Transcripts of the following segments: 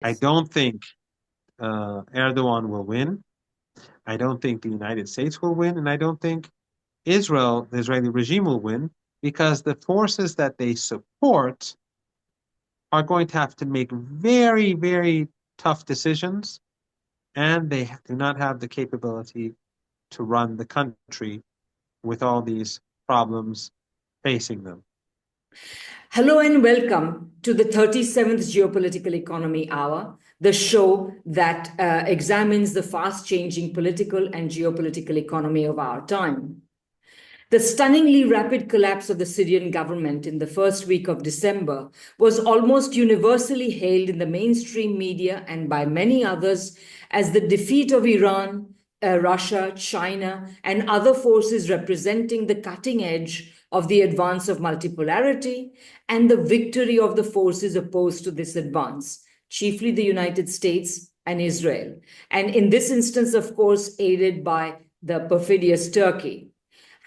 I don't think Erdogan will win. I don't think the United States will win, and I don't think Israel, the Israeli regime, will win because the forces that they support are going to have to make very, very tough decisions, and they do not have the capability to run the country with all these problems facing them. Hello and welcome to the 37th Geopolitical Economy Hour, the show that examines the fast changing political and geopolitical economy of our time. The stunningly rapid collapse of the Syrian government in the first week of December was almost universally hailed in the mainstream media and by many others as the defeat of Iran, Russia, China, and other forces representing the cutting edge of the advance of multipolarity and the victory of the forces opposed to this advance, chiefly the United States and Israel. And in this instance, of course, aided by the perfidious Turkey.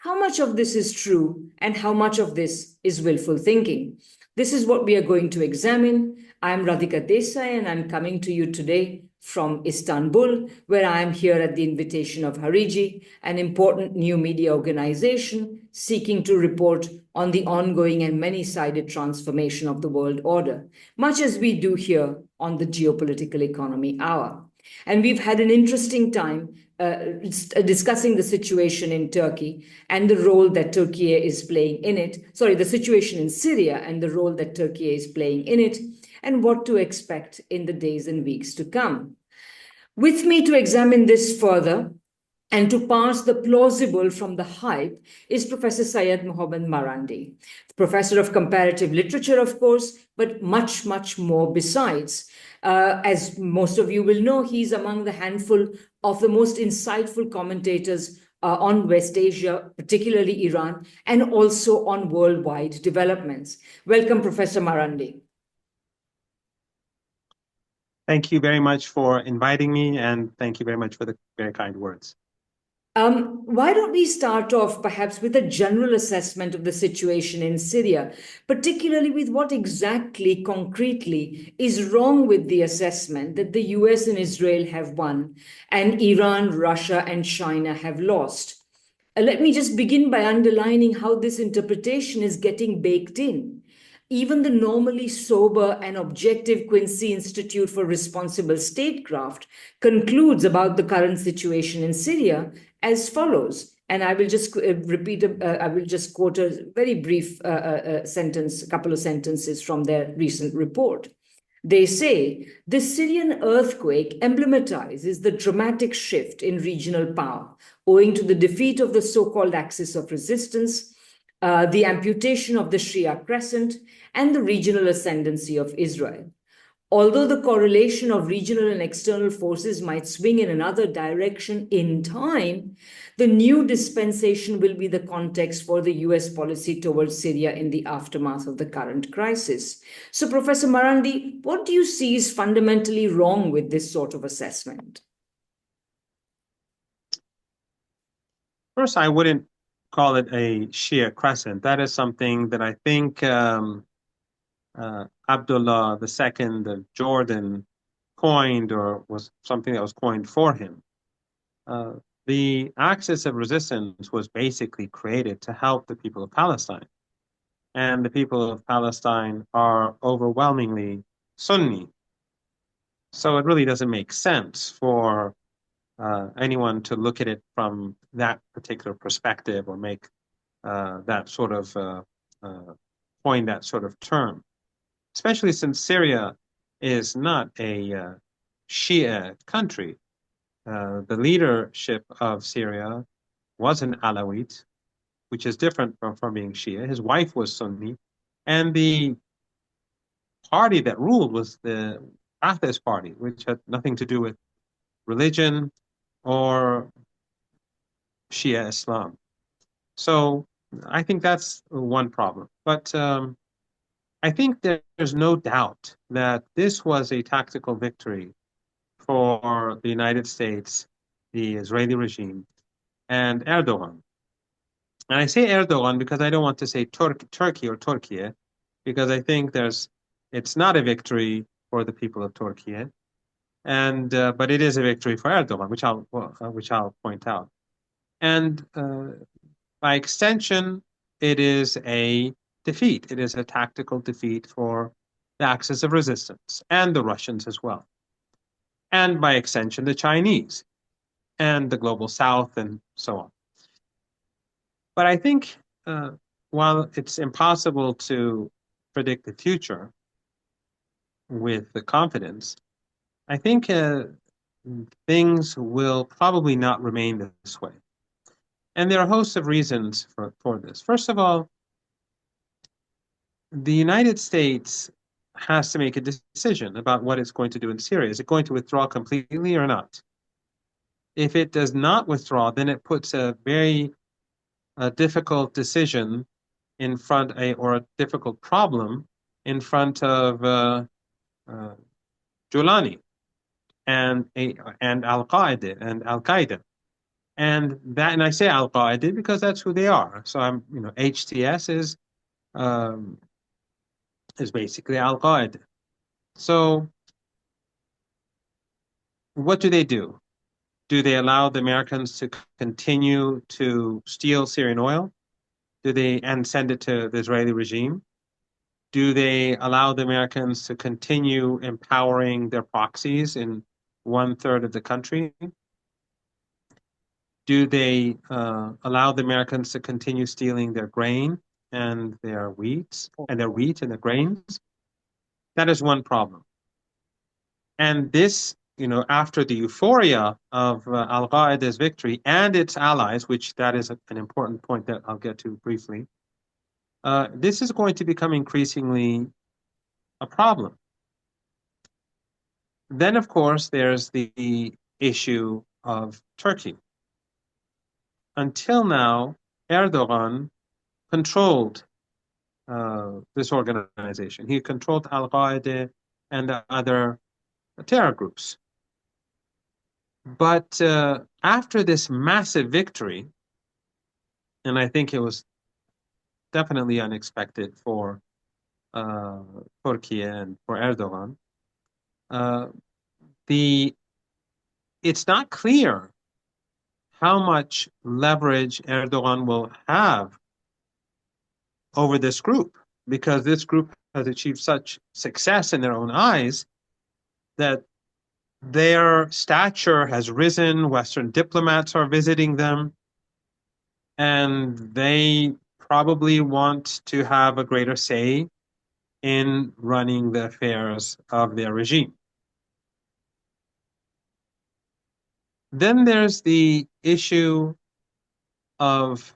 How much of this is true and how much of this is willful thinking? This is what we are going to examine. I'm Radhika Desai and I'm coming to you today from Istanbul, where I am here at the invitation of Hariji, an important new media organization seeking to report on the ongoing and many-sided transformation of the world order, much as we do here on the Geopolitical Economy Hour. And we've had an interesting time discussing the situation in Turkey and the role that Turkey is playing in it. Sorry, the situation in Syria and the role that Turkey is playing in it, and what to expect in the days and weeks to come. With me to examine this further and to parse the plausible from the hype is Professor Syed Mohammed Marandi, professor of comparative literature, of course, but much, much more besides. As most of you will know, he's among the handful of the most insightful commentators on West Asia, particularly Iran, and also on worldwide developments. Welcome, Professor Marandi. Thank you very much for inviting me, and thank you very much for the very kind words. Why don't we start off perhaps with a general assessment of the situation in Syria, particularly with what exactly, concretely, is wrong with the assessment that the US and Israel have won and Iran, Russia, and China have lost? Let me just begin by underlining how this interpretation is getting baked in. Even the normally sober and objective Quincy Institute for Responsible Statecraft concludes about the current situation in Syria as follows. And I will just I will just quote a very brief sentence, a couple of sentences from their recent report. They say the Syrian earthquake emblematizes the dramatic shift in regional power owing to the defeat of the so-called axis of resistance, the amputation of the Shia crescent, and the regional ascendancy of Israel. Although the correlation of regional and external forces might swing in another direction in time, the new dispensation will be the context for the US policy towards Syria in the aftermath of the current crisis. So, Professor Marandi, what do you see is fundamentally wrong with this sort of assessment? First, I wouldn't call it a Shia crescent. That is something that I think Abdullah II of Jordan coined, or was something that was coined for him. The axis of resistance was basically created to help the people of Palestine. And the people of Palestine are overwhelmingly Sunni. So it really doesn't make sense for anyone to look at it from that particular perspective or make that sort of coin that sort of term, especially since Syria is not a Shia country. The leadership of Syria was an Alawite, which is different from being Shia. His wife was Sunni, and the party that ruled was the Ba'athist party, which had nothing to do with religion or Shia Islam. So I think that's one problem. But I think there's no doubt that this was a tactical victory for the United States, the Israeli regime, and Erdogan. And I say Erdogan because I don't want to say Turkey or Turkey, because I think it's not a victory for the people of Turkey, and but it is a victory for Erdogan, which I'll point out. And by extension, it is a defeat. It is a tactical defeat for the Axis of Resistance and the Russians as well, and by extension, the Chinese and the global South and so on. But I think while it's impossible to predict the future with the confidence, I think things will probably not remain this way. And there are hosts of reasons for this. First of all, the United States has to make a decision about what it's going to do in Syria. Is it going to withdraw completely or not? If it does not withdraw, then it puts a very difficult decision in front, or a difficult problem in front of Julani and Al-Qaeda and I say Al-Qaeda because that's who they are. So HTS is basically Al-Qaeda. So what do they do? Do they allow the Americans to continue to steal Syrian oil? And send it to the Israeli regime? Do they allow the Americans to continue empowering their proxies in 1/3 of the country? Do they allow the Americans to continue stealing their grain and their wheat and their grains? That is one problem. And this, after the euphoria of Al-Qaeda's victory and its allies, which that is an important point that I'll get to briefly, this is going to become increasingly a problem. Then, of course, there's the issue of Turkey. Until now, Erdogan controlled this organization. He controlled Al-Qaeda and the other terror groups. But after this massive victory, and I think it was definitely unexpected for Turkey and for Erdogan, it's not clear how much leverage Erdogan will have over this group, because this group has achieved such success in their own eyes that their stature has risen. Western diplomats are visiting them, and they probably want to have a greater say in running the affairs of their regime. Then there's the issue of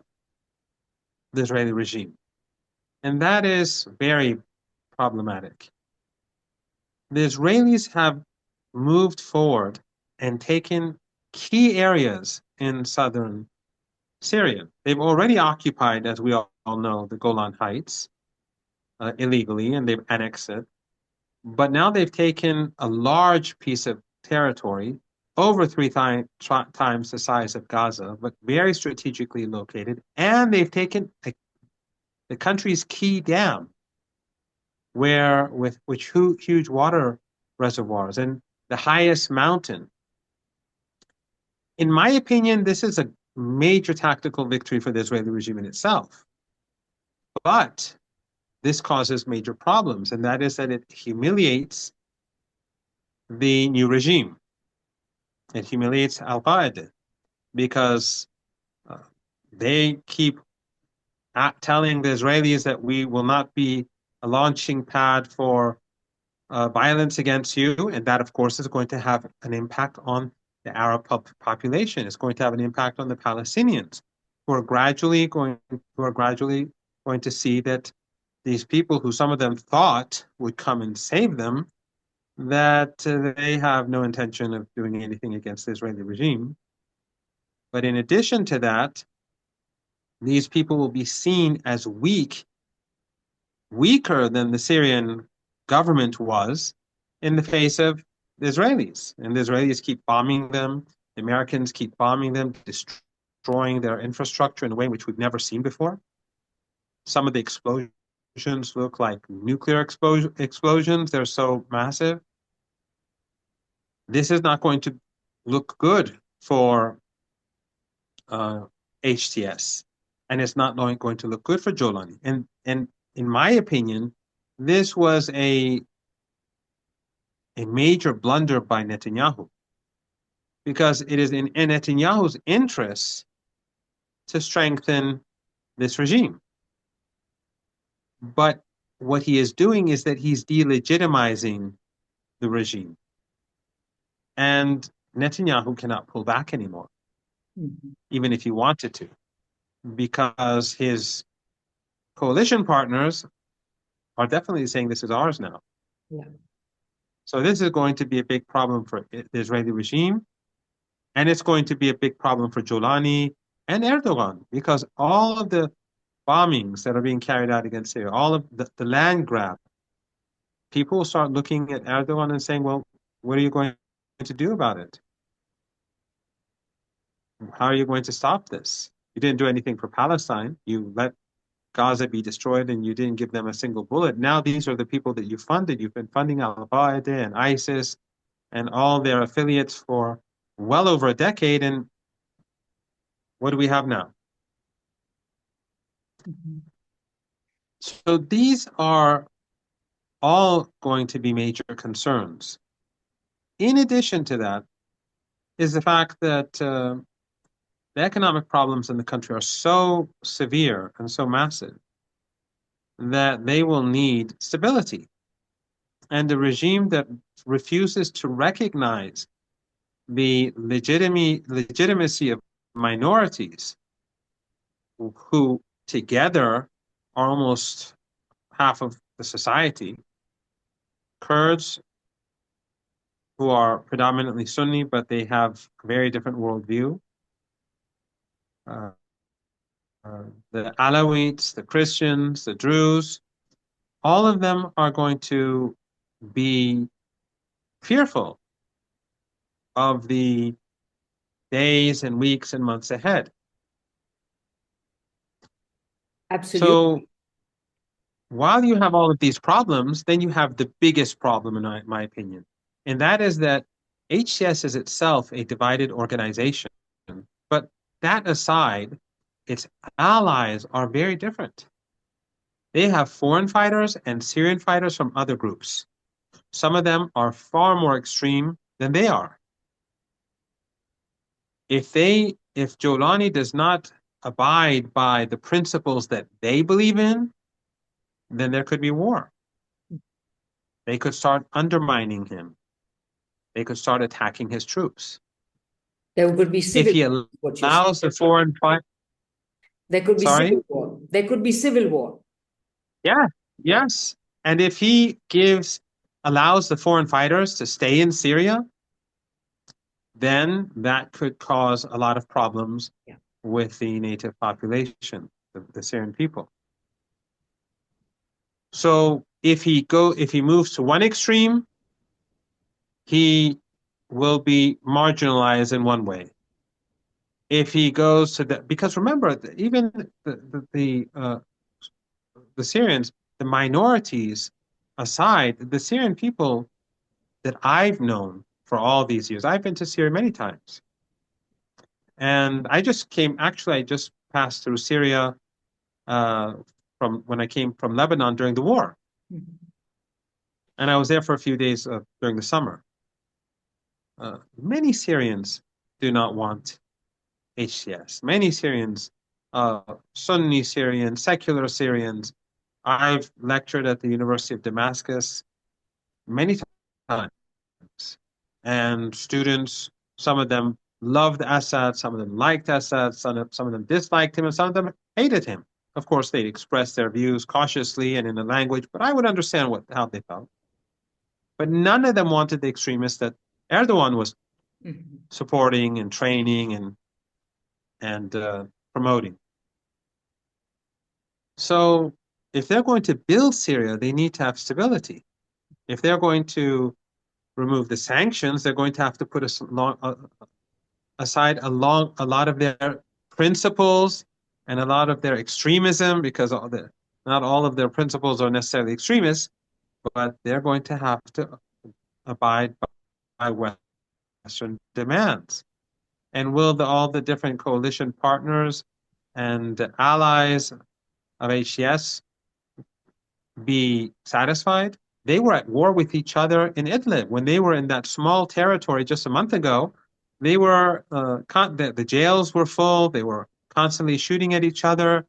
the Israeli regime, and that is very problematic. The Israelis have moved forward and taken key areas in southern Syria. They've already occupied, as we all know, the Golan Heights illegally, and they've annexed it. But now they've taken a large piece of territory, over 3 times the size of Gaza, but very strategically located, and they've taken the country's key dam, with huge water reservoirs and the highest mountain. In my opinion, this is a major tactical victory for the Israeli regime in itself. But this causes major problems, and that is that it humiliates the new regime. It humiliates Al-Qaeda because they keep telling the Israelis that we will not be a launching pad for violence against you, and that, of course, is going to have an impact on the Arab population. It's going to have an impact on the Palestinians, who are gradually going to see that these people, who some of them thought would come and save them, that they have no intention of doing anything against the Israeli regime. But in addition to that, these people will be seen as weaker than the Syrian government was in the face of the Israelis. And the Israelis keep bombing them. The Americans keep bombing them, destroying their infrastructure in a way which we've never seen before. Some of the explosions look like nuclear explosions. They're so massive. this is not going to look good for HTS, and it's not going to look good for Jolani. And in my opinion, this was a major blunder by Netanyahu, because it is in Netanyahu's interests to strengthen this regime. But what he is doing is that he's delegitimizing the regime. And Netanyahu cannot pull back anymore, even if he wanted to, because his coalition partners are definitely saying this is ours now. Yeah. So this is going to be a big problem for the Israeli regime, and it's going to be a big problem for Jolani and Erdogan, because all of the bombings that are being carried out against Syria, all of the land grab, people will start looking at Erdogan and saying, well, what are you going to do about it? How are you going to stop this? You didn't do anything for Palestine. You let Gaza be destroyed and you didn't give them a single bullet. Now these are the people that you funded. You've been funding Al-Qaeda and ISIS and all their affiliates for well over a decade. And what do we have now? So these are all going to be major concerns. In addition to that is the fact that the economic problems in the country are so severe and so massive that they will need stability. And a regime that refuses to recognize the legitimacy of minorities who together are almost half of the society, Kurds who are predominantly Sunni, but they have a very different worldview, uh, the Alawites, the Christians, the Druze, all of them are going to be fearful of the days and weeks and months ahead. Absolutely. So while you have all of these problems, then you have the biggest problem, in my opinion, and that is that HCS is itself a divided organization. But that aside, its allies are very different. They have foreign fighters and Syrian fighters from other groups. Some of them are far more extreme than they are. If Jolani does not abide by the principles that they believe in, then there could be war. They could start undermining him. They could start attacking his troops. There could be If civil he war, what you're allows the saying. foreign fight, There could be sorry? civil war. There could be civil war. Yeah, yes. And if he allows the foreign fighters to stay in Syria, then that could cause a lot of problems with the native population, the Syrian people. So if he moves to one extreme, he will be marginalized in one way. If he goes to because remember, even the Syrians, the minorities aside, the Syrian people that I've known for all these years, I've been to Syria many times. And I just passed through Syria from when I came from Lebanon during the war. And I was there for a few days during the summer. Many Syrians do not want HCS. Many Syrians, Sunni Syrians, secular Syrians. I've lectured at the University of Damascus many times. And students, some of them loved Assad, some of them liked Assad, some of them disliked him, and some of them hated him. Of course, they expressed their views cautiously and in a language, but I would understand how they felt. But none of them wanted the extremists that Erdogan was supporting and training and promoting. So if they're going to build Syria, they need to have stability. If they're going to remove the sanctions, they're going to have to put aside a lot of their principles and a lot of their extremism, because not all of their principles are necessarily extremists, but they're going to have to abide by Western Western demands? And will all the different coalition partners and allies of HTS be satisfied? They were at war with each other in Idlib. When they were in that small territory just a month ago, they were the jails were full. They were constantly shooting at each other.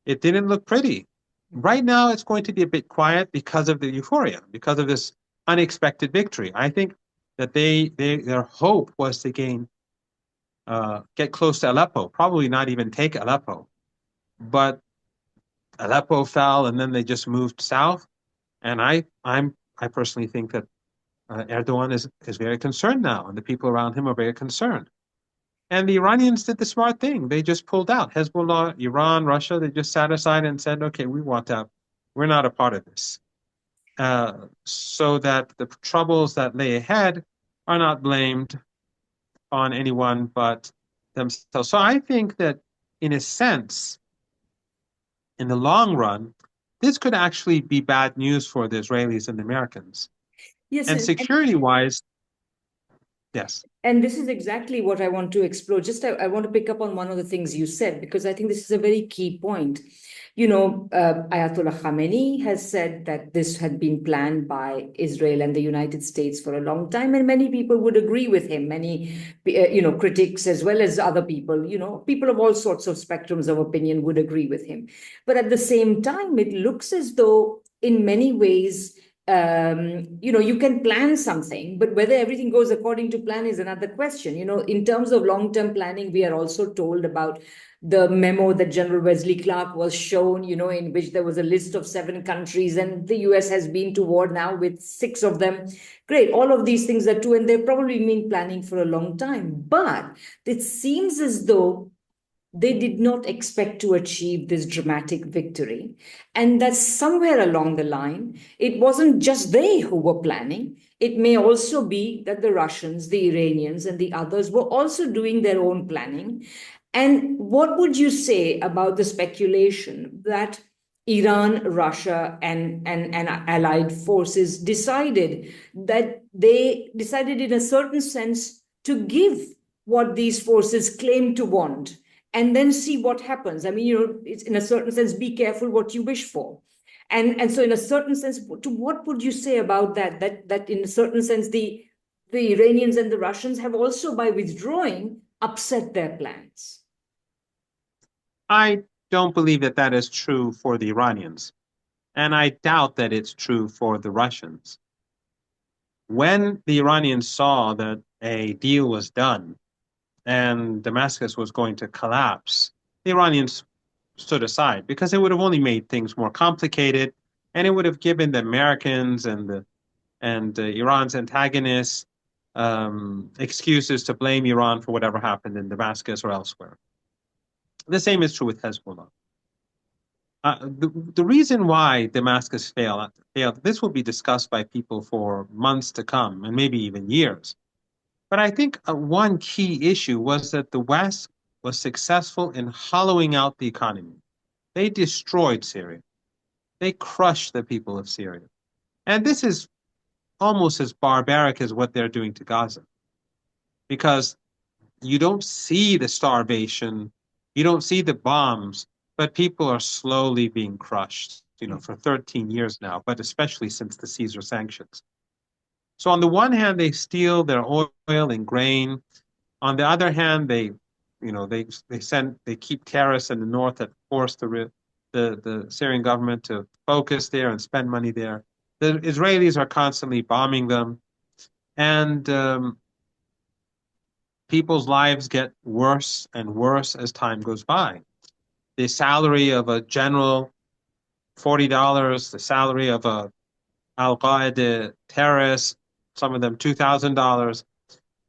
It didn't look pretty. Right now, it's going to be a bit quiet because of the euphoria, because of this unexpected victory. I think that their hope was to get close to Aleppo, probably not even take Aleppo. But Aleppo fell, and then they just moved south. And I personally think that Erdogan is very concerned now, and the people around him are very concerned. And the Iranians did the smart thing. They just pulled out. Hezbollah, Iran, Russia, they just sat aside and said, okay, we're not a part of this. So that the troubles that lay ahead are not blamed on anyone but themselves. So I think that, in a sense, in the long run, this could actually be bad news for the Israelis and the Americans. Yes, And security wise, yes. and this is exactly what I want to explore. Just I want to pick up on one of the things you said, because I think this is a very key point. Ayatollah Khamenei has said that this had been planned by Israel and the United States for a long time, and many people would agree with him. Many, critics as well as other people, people of all sorts of spectrums of opinion would agree with him. But at the same time, it looks as though, in many ways, you can plan something, but whether everything goes according to plan is another question. In terms of long-term planning, we are also told about the memo that General Wesley Clark was shown, in which there was a list of 7 countries, and the US has been to war now with 6 of them. Great. All of these things are true, and they've probably been planning for a long time. But it seems as though they did not expect to achieve this dramatic victory. And that somewhere along the line, it wasn't just they who were planning. It may also be that the Russians, the Iranians, and the others were also doing their own planning. And what would you say about the speculation that Iran, Russia, and allied forces decided in a certain sense to give what these forces claim to want, and then see what happens? I mean, it's in a certain sense, be careful what you wish for. And so in a certain sense, what would you say about that in a certain sense, the Iranians and the Russians have also, by withdrawing, upset their plans? I don't believe that that is true for the Iranians, and I doubt that it's true for the Russians. When the Iranians saw that a deal was done and Damascus was going to collapse, the Iranians stood aside because it would have only made things more complicated, and it would have given the Americans and Iran's antagonists excuses to blame Iran for whatever happened in Damascus or elsewhere. The same is true with Hezbollah. The reason why Damascus failed, this will be discussed by people for months to come and maybe even years. But I think one key issue was that the West was successful in hollowing out the economy. They destroyed Syria. They crushed the people of Syria. And this is almost as barbaric as what they're doing to Gaza, because you don't see the starvation, you don't see the bombs, but people are slowly being crushed, for 13 years now, but especially since the Caesar sanctions. So on the one hand, they steal their oil and grain. On the other hand, they keep terrorists in the north that force the Syrian government to focus there and spend money there. The Israelis are constantly bombing them, and people's lives get worse and worse as time goes by. The salary of a general, $40, the salary of a Al-Qaeda terrorist, some of them $2,000.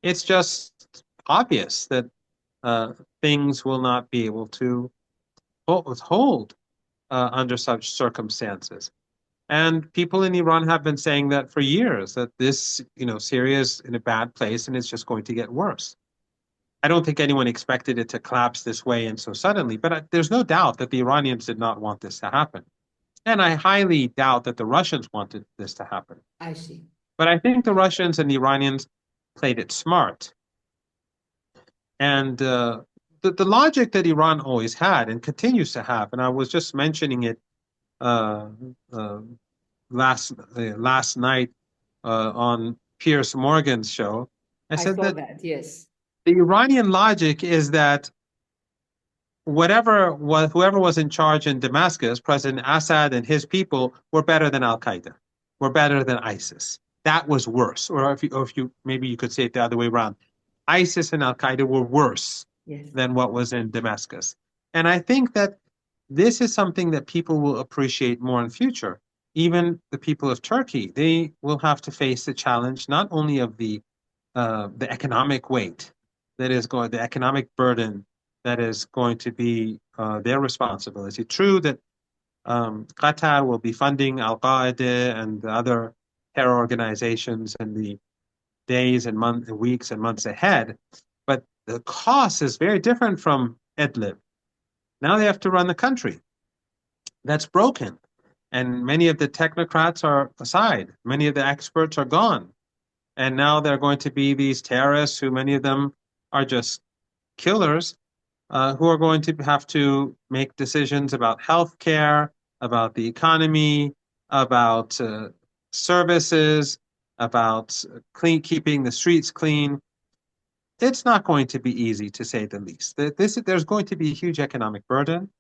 It's just obvious that things will not be able to hold under such circumstances. And people in Iran have been saying that for years, that Syria is in a bad place and it's just going to get worse. I don't think anyone expected it to collapse this way and so suddenly, but there's no doubt that the Iranians did not want this to happen. And I highly doubt that the Russians wanted this to happen. I see. But I think the Russians and the Iranians played it smart. And the logic that Iran always had and continues to have, and I was just mentioning it uh, uh, last night on Piers Morgan's show. I I said saw that that, yes. the Iranian logic is that whoever was in charge in Damascus, President Assad and his people, were better than Al Qaeda, were better than ISIS. That was worse. Or if you maybe you could say it the other way around. ISIS and Al Qaeda were worse Yes. than what was in Damascus. And I think that this is something that people will appreciate more in future. Even the people of Turkey, they will have to face the challenge not only of the economic weight that is going, the economic burden that is going to be their responsibility. True that Qatar will be funding Al Qaeda and the other terror organizations in the days and months, weeks and months ahead, but the cost is very different from Idlib. Now they have to run the country that's broken, and many of the technocrats are aside. Many of the experts are gone. And now they're going to be these terrorists who many of them are just killers who are going to have to make decisions about healthcare, about the economy, about services, about keeping the streets clean. It's not going to be easy, to say the least. There's going to be a huge economic burden.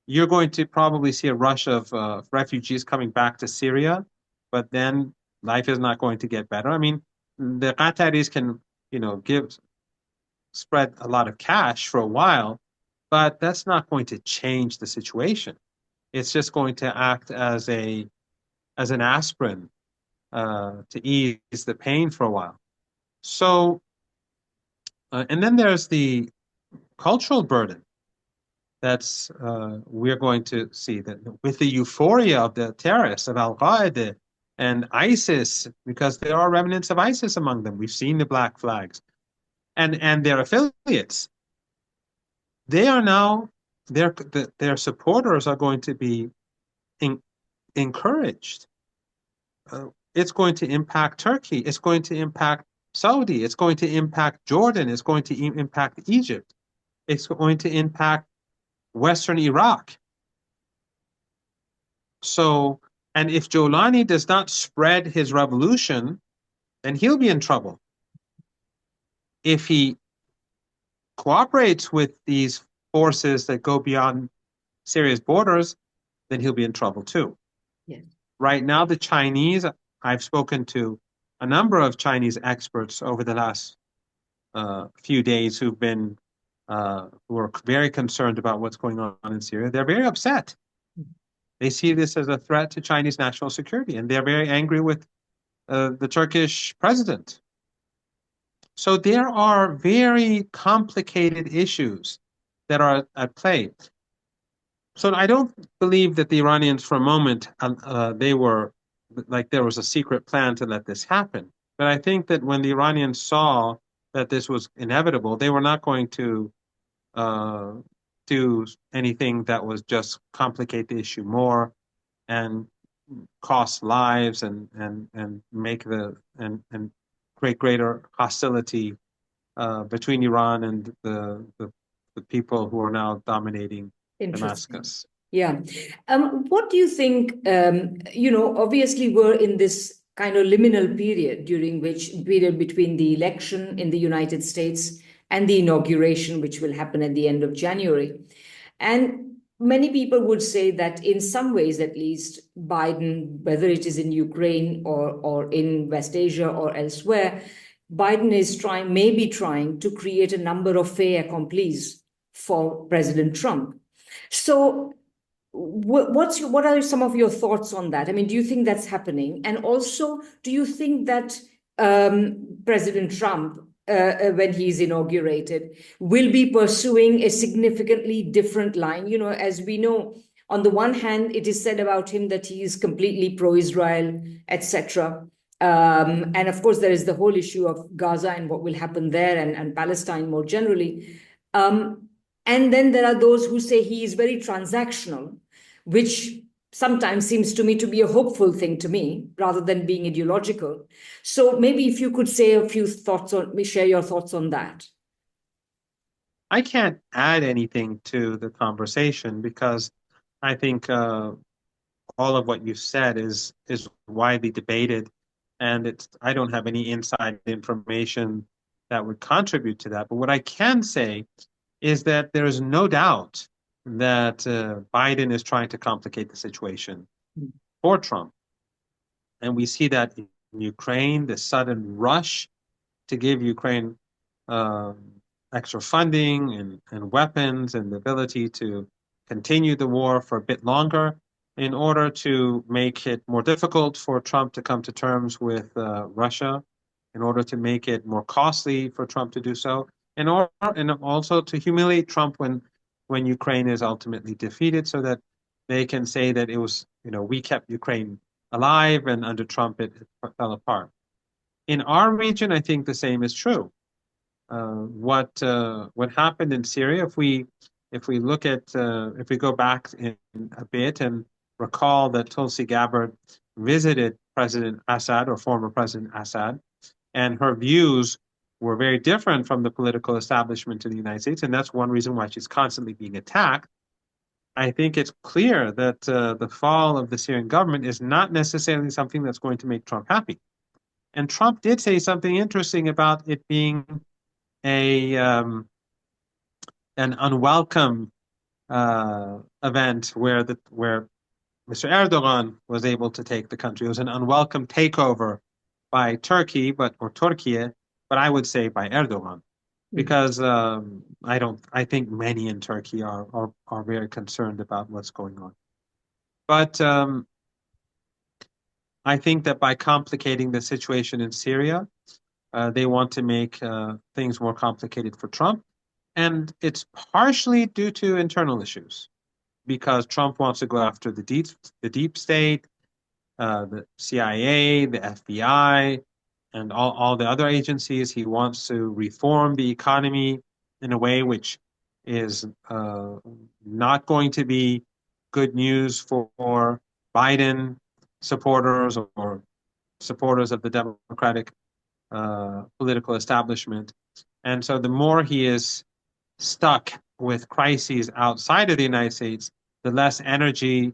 You're going to probably see a rush of refugees coming back to Syria, but then life is not going to get better. I mean, the Qataris can, spread a lot of cash for a while, but that's not going to change the situation. It's just going to act as an aspirin to ease the pain for a while. So, and then there's the cultural burden that's we're going to see that with the euphoria of the terrorists of Al Qaeda and ISIS, because there are remnants of ISIS among them. We've seen the black flags and their affiliates. They are now their supporters are going to be encouraged. It's going to impact Turkey. It's going to impact Saudi. It's going to impact Jordan. It's going to impact Egypt. It's going to impact Western Iraq. So, and if Jolani does not spread his revolution, then he'll be in trouble. If he cooperates with these forces that go beyond Syria's borders, then he'll be in trouble too. Yes. Right now, the Chinese, I've spoken to a number of Chinese experts over the last few days who are very concerned about what's going on in Syria. They're very upset. They see this as a threat to Chinese national security, and they're very angry with the Turkish president. So there are very complicated issues that are at play. So I don't believe that the Iranians, for a moment, they were like there was a secret plan to let this happen. But I think that when the Iranians saw that this was inevitable, they were not going to do anything that was just complicate the issue more and cost lives and make and create greater hostility between Iran and the people who are now dominating Interesting. Damascus. Yeah. What do you think? Obviously, we're in this kind of liminal period period between the election in the United States and the inauguration, which will happen at the end of January. And many people would say that in some ways, at least, Biden, whether it is in Ukraine or in West Asia or elsewhere, Biden is maybe trying to create a number of fait accomplis for President Trump. So what are some of your thoughts on that? I mean, do you think that's happening? And also, do you think that President Trump, when he's inaugurated, will be pursuing a significantly different line? As we know, on the one hand, it is said about him that he is completely pro-Israel, etc. And of course, there is the whole issue of Gaza and what will happen there and Palestine more generally. And then there are those who say he is very transactional, which sometimes seems to me to be a hopeful thing to me rather than being ideological. So maybe if you could say a few thoughts on, share your thoughts on that. I can't add anything to the conversation because I think all of what you said is widely debated, and it's I don't have any inside information that would contribute to that. But what I can say is that there is no doubt that Biden is trying to complicate the situation for Trump, and we see that in Ukraine, the sudden rush to give Ukraine um, extra funding and weapons and the ability to continue the war for a bit longer in order to make it more difficult for Trump to come to terms with Russia, in order to make it more costly for Trump to do so, and also to humiliate Trump when Ukraine is ultimately defeated, so that they can say that it was, we kept Ukraine alive and under Trump it fell apart. In our region, I think the same is true. What happened in Syria? If we look at if we go back in a bit and recall that Tulsi Gabbard visited President Assad or former President Assad, and her views were very different from the political establishment in the United States, and that's one reason why she's constantly being attacked. I think it's clear that the fall of the Syrian government is not necessarily something that's going to make Trump happy. And Trump did say something interesting about it being a an unwelcome event where Mr. Erdogan was able to take the country. It was an unwelcome takeover by Turkey, or Turkey, but I would say by Erdogan, because I think many in Turkey are very concerned about what's going on. But I think that by complicating the situation in Syria, they want to make things more complicated for Trump. And it's partially due to internal issues, because Trump wants to go after the deep state, the CIA, the FBI, and all the other agencies. He wants to reform the economy in a way which is not going to be good news for Biden supporters or supporters of the Democratic political establishment. And so the more he is stuck with crises outside of the United States, the less energy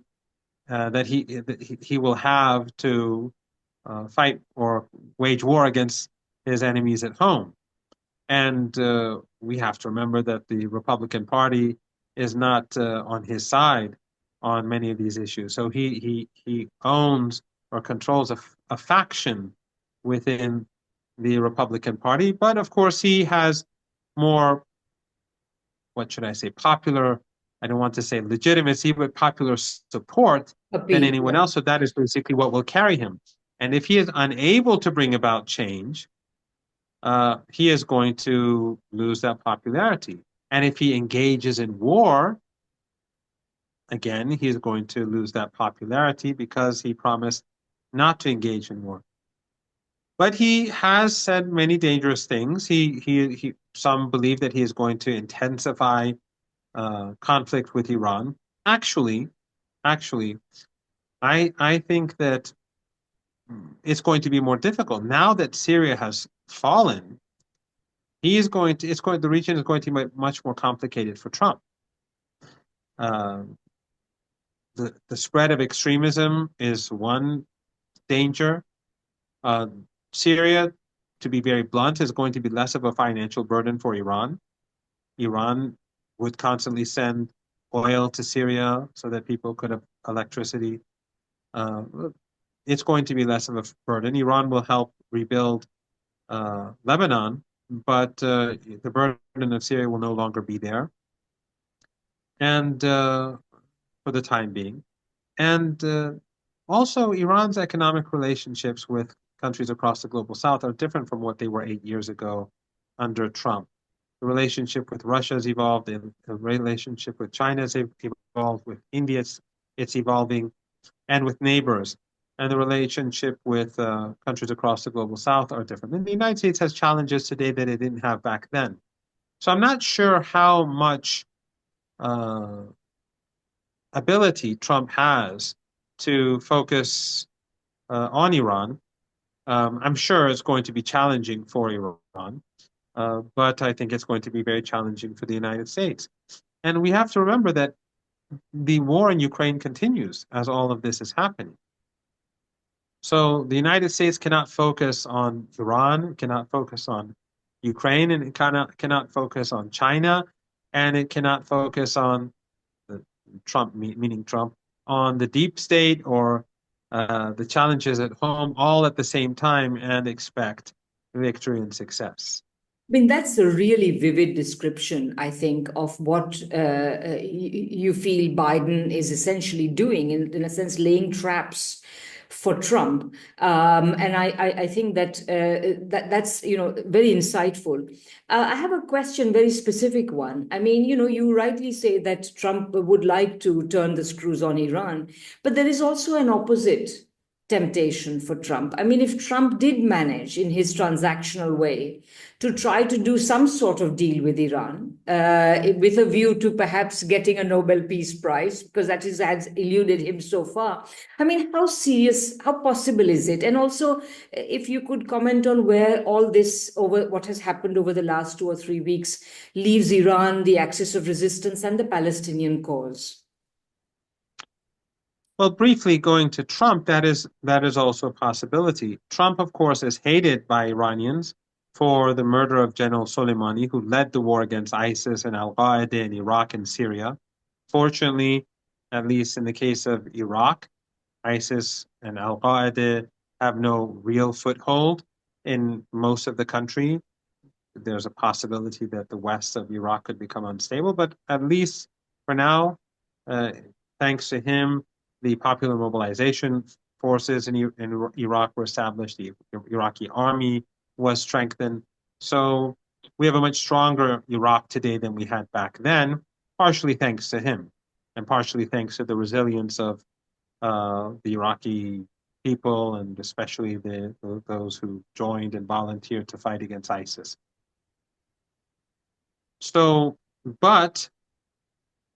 that he will have to fight or wage war against his enemies at home. And we have to remember that the Republican Party is not on his side on many of these issues. So he owns or controls a faction within the Republican Party, but of course he has more, what should I say, popular, I don't want to say legitimacy, but popular support than Appeal. anyone else. So that is basically what will carry him. And if he is unable to bring about change, he is going to lose that popularity. And if he engages in war, again, he is going to lose that popularity because he promised not to engage in war. But he has said many dangerous things. Some believe that he is going to intensify conflict with Iran. Actually, I think that it's going to be more difficult now that Syria has fallen. The region is going to be much more complicated for Trump. Uh, the spread of extremism is one danger. Syria, to be very blunt, is going to be less of a financial burden for Iran. Iran would constantly send oil to Syria so that people could have electricity. It's going to be less of a burden. Iran will help rebuild Lebanon, but the burden of Syria will no longer be there, and for the time being. And also, Iran's economic relationships with countries across the global south are different from what they were 8 years ago under Trump. The relationship with Russia has evolved, the relationship with China has evolved, with India it's evolving, and with neighbors. And the relationship with countries across the global south are different. And the United States has challenges today that it didn't have back then. So I'm not sure how much ability Trump has to focus on Iran. I'm sure it's going to be challenging for Iran, but I think it's going to be very challenging for the United States. And we have to remember that the war in Ukraine continues as all of this is happening. So the United States cannot focus on Iran, cannot focus on Ukraine, and it cannot focus on China, and it cannot focus on Trump, meaning Trump, on the deep state or the challenges at home all at the same time and expect victory and success. I mean, that's a really vivid description, I think, of what you feel Biden is essentially doing, in a sense, laying traps for Trump. And I think that's very insightful. I have a question, very specific one. I mean, you rightly say that Trump would like to turn the screws on Iran, but there is also an opposite temptation for Trump. I mean, if Trump did manage in his transactional way to try to do some sort of deal with Iran, with a view to perhaps getting a Nobel Peace Prize, because that has eluded him so far. I mean, how serious, how possible is it? And also, if you could comment on where all this, over what has happened over the last 2 or 3 weeks, leaves Iran, the axis of resistance, and the Palestinian cause. Well, briefly going to Trump, that is also a possibility. Trump, of course, is hated by Iranians for the murder of General Soleimani, who led the war against ISIS and Al-Qaeda in Iraq and Syria. Fortunately, at least in the case of Iraq, ISIS and Al-Qaeda have no real foothold in most of the country. There's a possibility that the west of Iraq could become unstable, but at least for now, thanks to him, the popular mobilization forces in Iraq were established, the Iraqi army was strengthened. So we have a much stronger Iraq today than we had back then, partially thanks to him, and partially thanks to the resilience of the Iraqi people, and especially those who joined and volunteered to fight against ISIS. So, but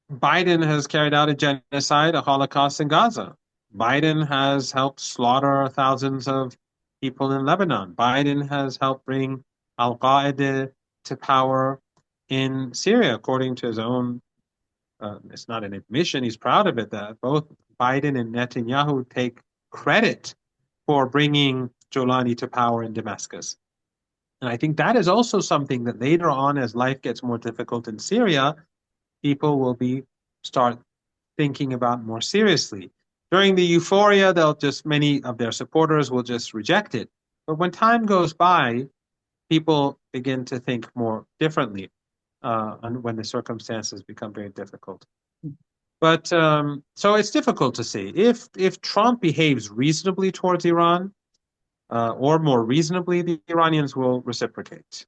Biden has carried out a genocide, a Holocaust in Gaza. Biden has helped slaughter thousands of people in Lebanon. Biden has helped bring Al-Qaeda to power in Syria, according to his own, it's not an admission, he's proud of it, that both Biden and Netanyahu take credit for bringing Jolani to power in Damascus. And I think that is also something that later on, as life gets more difficult in Syria, people will start thinking about more seriously. During the euphoria, many of their supporters will just reject it. But when time goes by, people begin to think more differently, and when the circumstances become very difficult. But so it's difficult to say. If Trump behaves reasonably towards Iran, or more reasonably, the Iranians will reciprocate,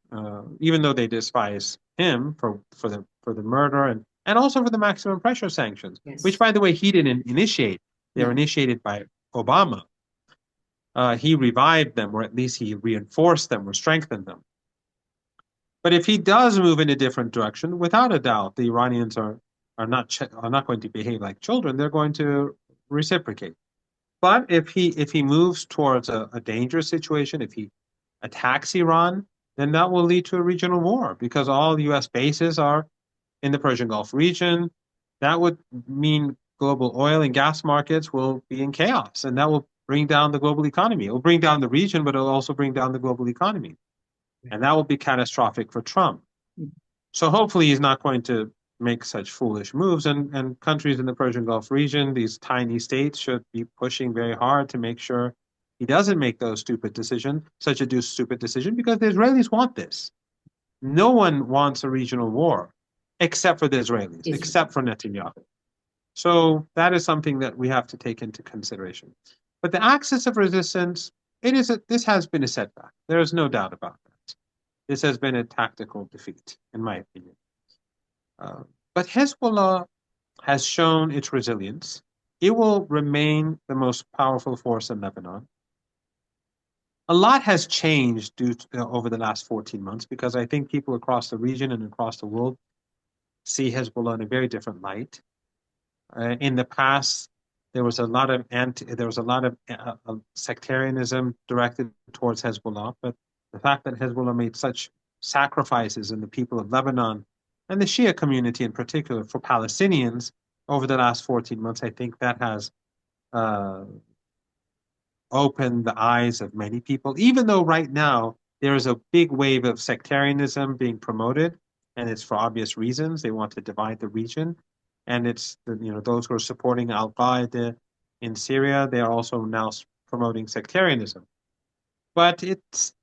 even though they despise him for the murder and also for the maximum pressure sanctions, Yes. which, by the way, he didn't initiate. They were initiated by Obama. He revived them, or at least he reinforced them or strengthened them. But if he does move in a different direction, without a doubt, the Iranians are not going to behave like children. They're going to reciprocate. But if he moves towards a dangerous situation, if he attacks Iran, then that will lead to a regional war, because all U.S. bases are in the Persian Gulf region. That would mean global oil and gas markets will be in chaos, and that will bring down the global economy. It will bring down the region, but it will also bring down the global economy. And that will be catastrophic for Trump. So hopefully he's not going to make such foolish moves, and countries in the Persian Gulf region, these tiny states, should be pushing very hard to make sure he doesn't make those stupid decisions, such a stupid decision, because the Israelis want this. No one wants a regional war, except for the Israelis, except for Netanyahu. So that is something that we have to take into consideration. But the axis of resistance, this has been a setback. There is no doubt about that. This has been a tactical defeat, in my opinion. But Hezbollah has shown its resilience. It will remain the most powerful force in Lebanon. A lot has changed over the last 14 months, because I think people across the region and across the world see Hezbollah in a very different light. In the past, There was a lot of sectarianism directed towards Hezbollah, but the fact that Hezbollah made such sacrifices in the people of Lebanon and the Shia community in particular for Palestinians over the last 14 months, I think that has uh, opened the eyes of many people, even though right now there is a big wave of sectarianism being promoted, and it's for obvious reasons. They want to divide the region, and it's those who are supporting Al Qaeda in Syria. They are also now promoting sectarianism. But it's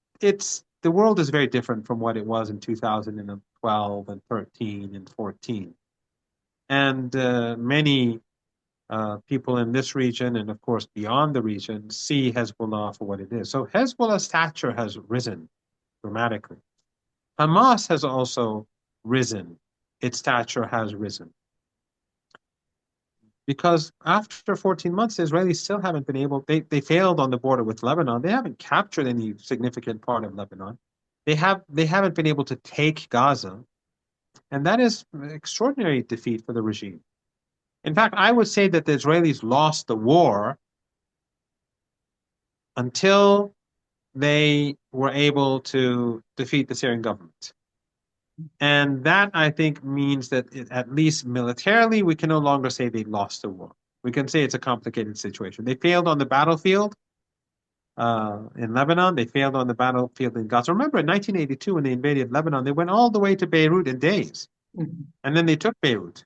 the world is very different from what it was in 2012 and 13 and 14, and many people in this region and, of course, beyond the region see Hezbollah for what it is. So Hezbollah's stature has risen dramatically. Hamas has also risen. Its stature has risen. Because after 14 months, the Israelis still haven't been able, they failed on the border with Lebanon. They haven't captured any significant part of Lebanon. They haven't been able to take Gaza. And that is an extraordinary defeat for the regime. In fact, I would say that the Israelis lost the war until they were able to defeat the Syrian government. And that, I think, means that at least militarily, we can no longer say they lost the war. We can say it's a complicated situation. They failed on the battlefield in Lebanon. They failed on the battlefield in Gaza. Remember, in 1982, when they invaded Lebanon, they went all the way to Beirut in days. Mm-hmm. And then they took Beirut.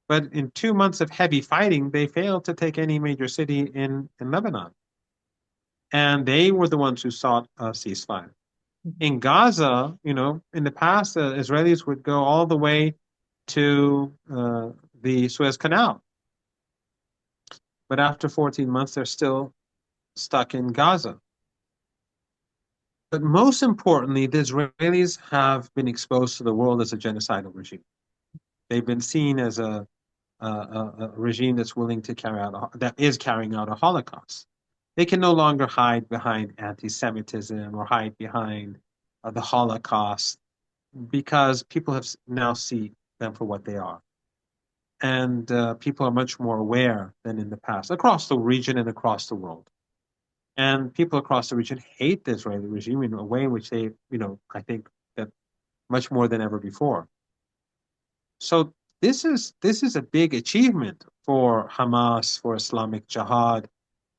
But in 2 months of heavy fighting, they failed to take any major city in Lebanon. And they were the ones who sought a ceasefire. In Gaza, in the past, the Israelis would go all the way to the Suez Canal. But after 14 months, they're still stuck in Gaza. But most importantly, the Israelis have been exposed to the world as a genocidal regime. They've been seen as a regime that's willing to that is carrying out a Holocaust. They can no longer hide behind anti-Semitism or hide behind the Holocaust, because people have now see them for what they are. And people are much more aware than in the past, across the region and across the world. And people across the region hate the Israeli regime in a way in which they, I think that much more than ever before. So this is a big achievement for Hamas, for Islamic Jihad,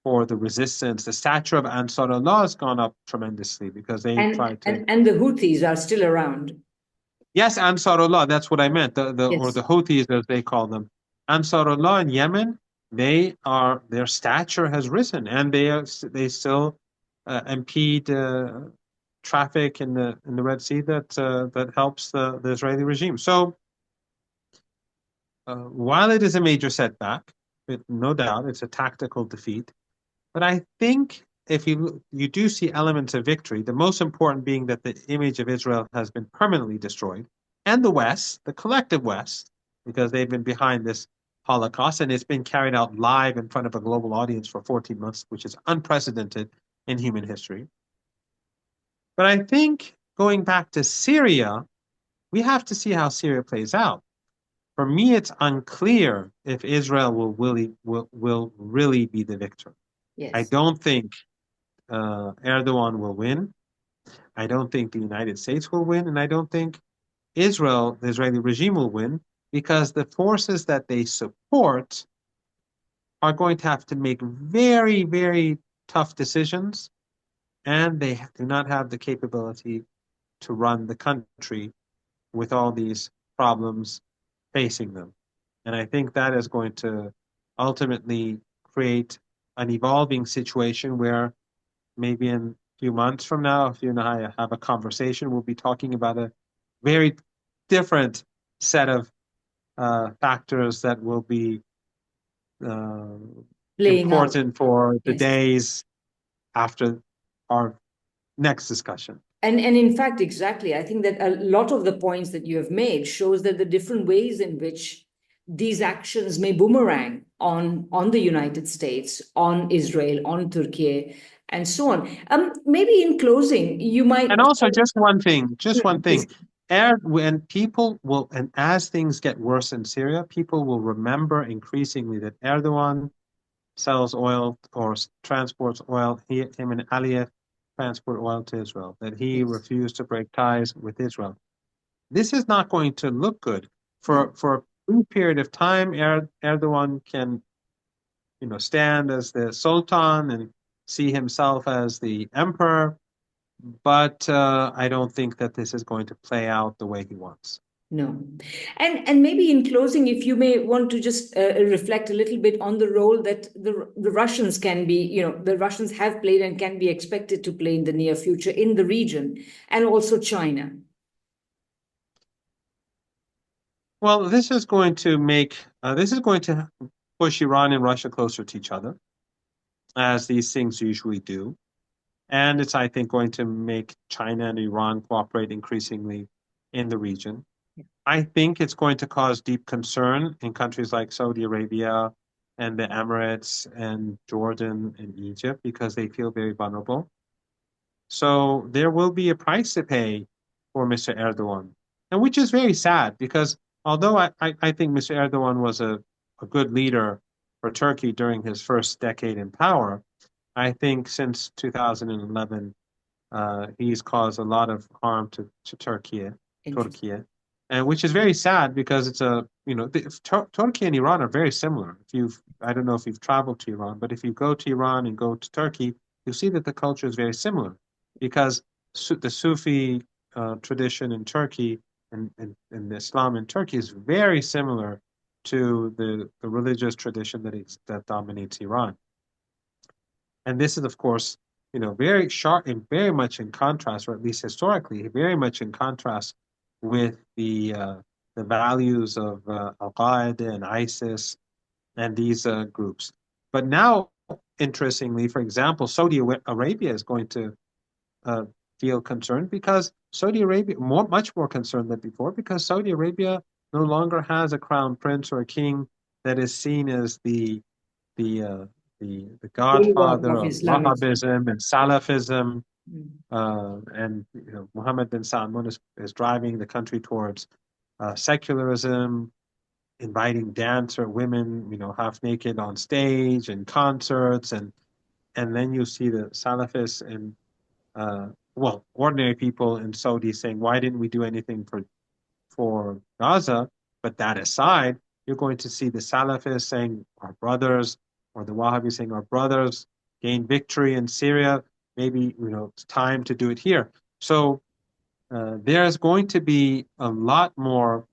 for the resistance. The stature of Ansar Allah has gone up tremendously because they tried to. And the Houthis are still around. Yes, Ansar Allah. That's what I meant. Yes. Or the Houthis, as they call them, Ansar Allah in Yemen. Their stature has risen, and they still impede traffic in the Red Sea that helps the Israeli regime. So. While it is a major setback, no doubt, it's a tactical defeat. But I think if you do see elements of victory, the most important being that the image of Israel has been permanently destroyed, and the West, the collective West, because they've been behind this Holocaust, and it's been carried out live in front of a global audience for 14 months, which is unprecedented in human history. But I think going back to Syria, we have to see how Syria plays out. For me, it's unclear if Israel will really be the victor. Yes. I don't think Erdogan will win. I don't think the United States will win, and I don't think the Israeli regime will win, because the forces that they support are going to have to make very, very tough decisions, and they do not have the capability to run the country with all these problems facing them. And I think that is going to ultimately create an evolving situation where maybe in a few months from now, if you and I have a conversation, we'll be talking about a very different set of factors that will be important for the days after our next discussion. And in fact, exactly, I think that a lot of the points that you have made shows that the different ways in which these actions may boomerang on the United States, on Israel, on Turkey, and so on. Maybe in closing, you might. And also, just one thing. When people will, and as things get worse in Syria, people will remember increasingly that Erdogan sells oil or transports oil. Him and Aliyev transport oil to Israel. That he Yes. refused to break ties with Israel. This is not going to look good No. for a brief period of time. Erdogan can, stand as the Sultan and see himself as the emperor, but I don't think that this is going to play out the way he wants. No. And maybe in closing, if you may want to just reflect a little bit on the role that the Russians can be, the Russians have played and can be expected to play in the near future in the region, and also China. Well, this is going to push Iran and Russia closer to each other, as these things usually do. And it's, I think, going to make China and Iran cooperate increasingly in the region. I think it's going to cause deep concern in countries like Saudi Arabia and the Emirates and Jordan and Egypt because they feel very vulnerable. So there will be a price to pay for Mr. Erdogan, and which is very sad because although I think Mr. Erdogan was a good leader for Turkey during his first decade in power, I think since 2011 he's caused a lot of harm to Interesting. Turkey, and which is very sad because it's Turkey and Iran are very similar. I don't know if you've traveled to Iran, but if you go to Iran and go to Turkey, you'll see that the culture is very similar because the Sufi tradition in Turkey and Islam in Turkey is very similar to the religious tradition that dominates Iran. And this is, of course, very sharp and very much in contrast, or at least historically, very much in contrast with the values of Al Qaeda and ISIS and these groups. But now, interestingly, for example, Saudi Arabia is going to uh, feel concerned because Saudi Arabia, much more concerned than before, because Saudi Arabia no longer has a crown prince or a king that is seen as the uh, the Bulwark godfather of of Islamic. Wahhabism and Salafism, Mm. and Mohammed bin Salman is driving the country towards secularism, inviting dancer women, half naked on stage and concerts, and then you see the Salafists and ordinary people in Saudi saying, "Why didn't we do anything for Gaza?" But that aside, you're going to see the Salafists saying, "Our brothers," or the Wahhabis saying, "Our brothers gained victory in Syria. Maybe it's time to do it here." So there's going to be a lot more.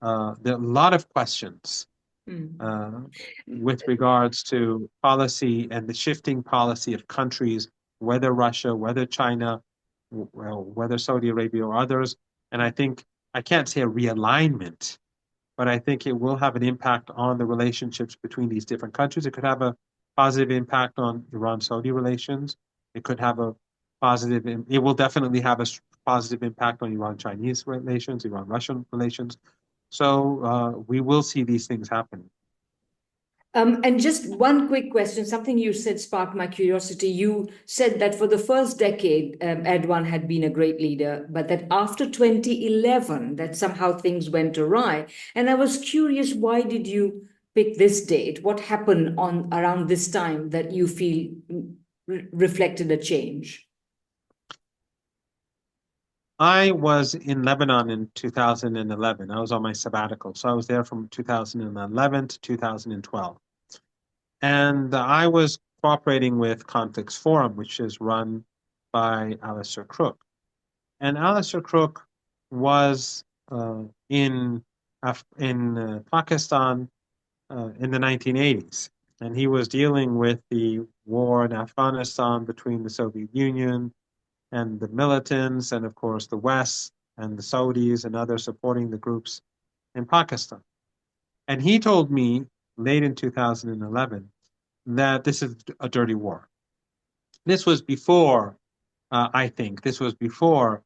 There are a lot of questions Mm. uh, with regards to policy and the shifting policy of countries, whether Russia, whether China, well, whether Saudi Arabia or others. And I think I can't say a realignment, but I think it will have an impact on the relationships between these different countries. It could have a positive impact on Iran-Saudi relations. It could have a it will definitely have a positive impact on Iran-Chinese relations, Iran-Russian relations. So we will see these things happen. And just one quick question, something you said sparked my curiosity. You said that for the first decade, Erdogan had been a great leader, but that after 2011, that somehow things went awry. And I was curious, why did you pick this date? What happened on around this time that you feel reflected a change? I was in Lebanon in 2011. I was on my sabbatical. So I was there from 2011 to 2012. And I was cooperating with Conflicts Forum, which is run by Alistair Crook. And Alistair Crook was in Pakistan in the 1980s. And he was dealing with the war in Afghanistan between the Soviet Union and the militants, and of course the West and the Saudis and others supporting the groups in Pakistan. And he told me late in 2011 that this is a dirty war. This was before, I think, this was before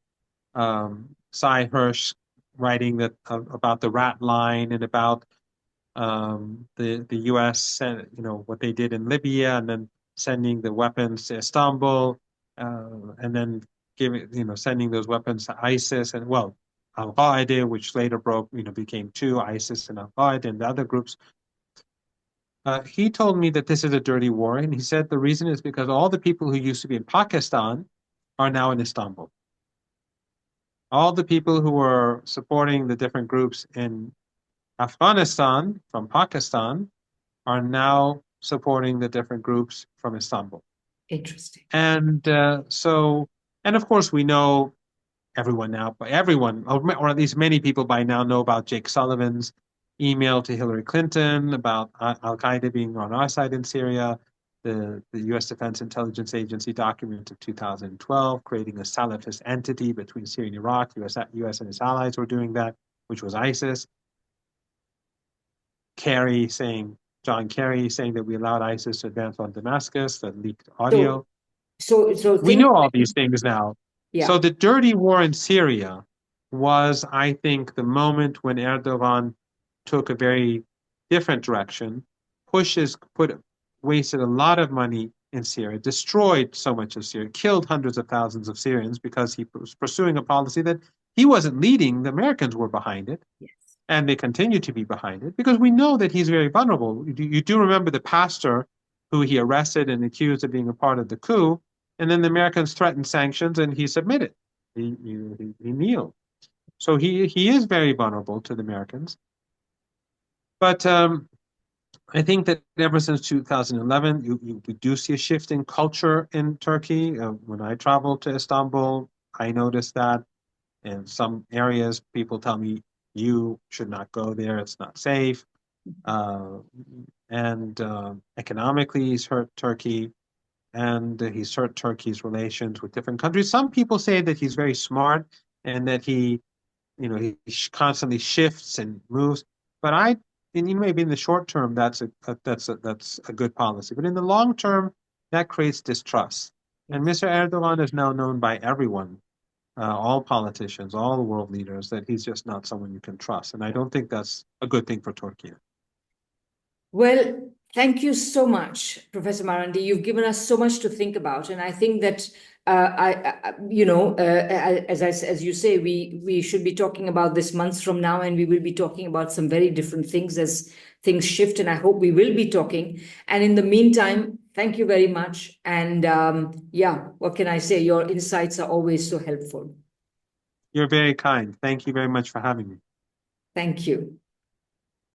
Cy Hirsch writing about the rat line and about the U.S. What they did in Libya and then sending the weapons to Istanbul and then sending those weapons to ISIS and well Al Qaeda, which later became two, ISIS and Al Qaeda and the other groups. He told me that this is a dirty war, and he said the reason is because all the people who used to be in Pakistan are now in Istanbul. All the people who were supporting the different groups in Afghanistan from Pakistan are now supporting the different groups from Istanbul. Interesting. And and of course, we know everyone now, but everyone, or at least many people by now, know about Jake Sullivan's email to Hillary Clinton about Al Qaeda being on our side in Syria, the U.S. Defense Intelligence Agency document of 2012 creating a Salafist entity between Syria and Iraq. U.S. and its allies were doing that, which was ISIS. Kerry saying, John Kerry saying that we allowed ISIS to advance on Damascus, that leaked So, audio. so We things, know all these things now. yeah, So the dirty war in Syria was, I think, the moment when Erdogan took a very different direction, wasted a lot of money in Syria, destroyed so much of Syria, killed hundreds of thousands of Syrians because he was pursuing a policy that he wasn't leading. The Americans were behind it, yes, and they continue to be behind it because we know that he's very vulnerable. You do remember the pastor who he arrested and accused of being a part of the coup, and then the Americans threatened sanctions, and he submitted. He kneeled. So he is very vulnerable to the Americans. But I think that ever since 2011, we do see a shift in culture in Turkey. When I travel to Istanbul, I notice that in some areas, people tell me, you should not go there, it's not safe. Uh, and economically, he's hurt Turkey, and he's hurt Turkey's relations with different countries. Some people say that he's very smart and that he constantly shifts and moves. But and maybe in the short term, that's a good policy. But in the long term, that creates distrust. And yes. Mr. Erdogan is now known by everyone, all politicians, all the world leaders, that he's just not someone you can trust. And I don't think that's a good thing for Turkey. Well, thank you so much, Professor Marandi. You've given us so much to think about, and I think that as you say, we should be talking about this months from now, and we will be talking about some very different things as things shift. And I hope we will be talking. And in the meantime, thank you very much. And yeah, what can I say? Your insights are always so helpful. You're very kind. Thank you very much for having me. Thank you.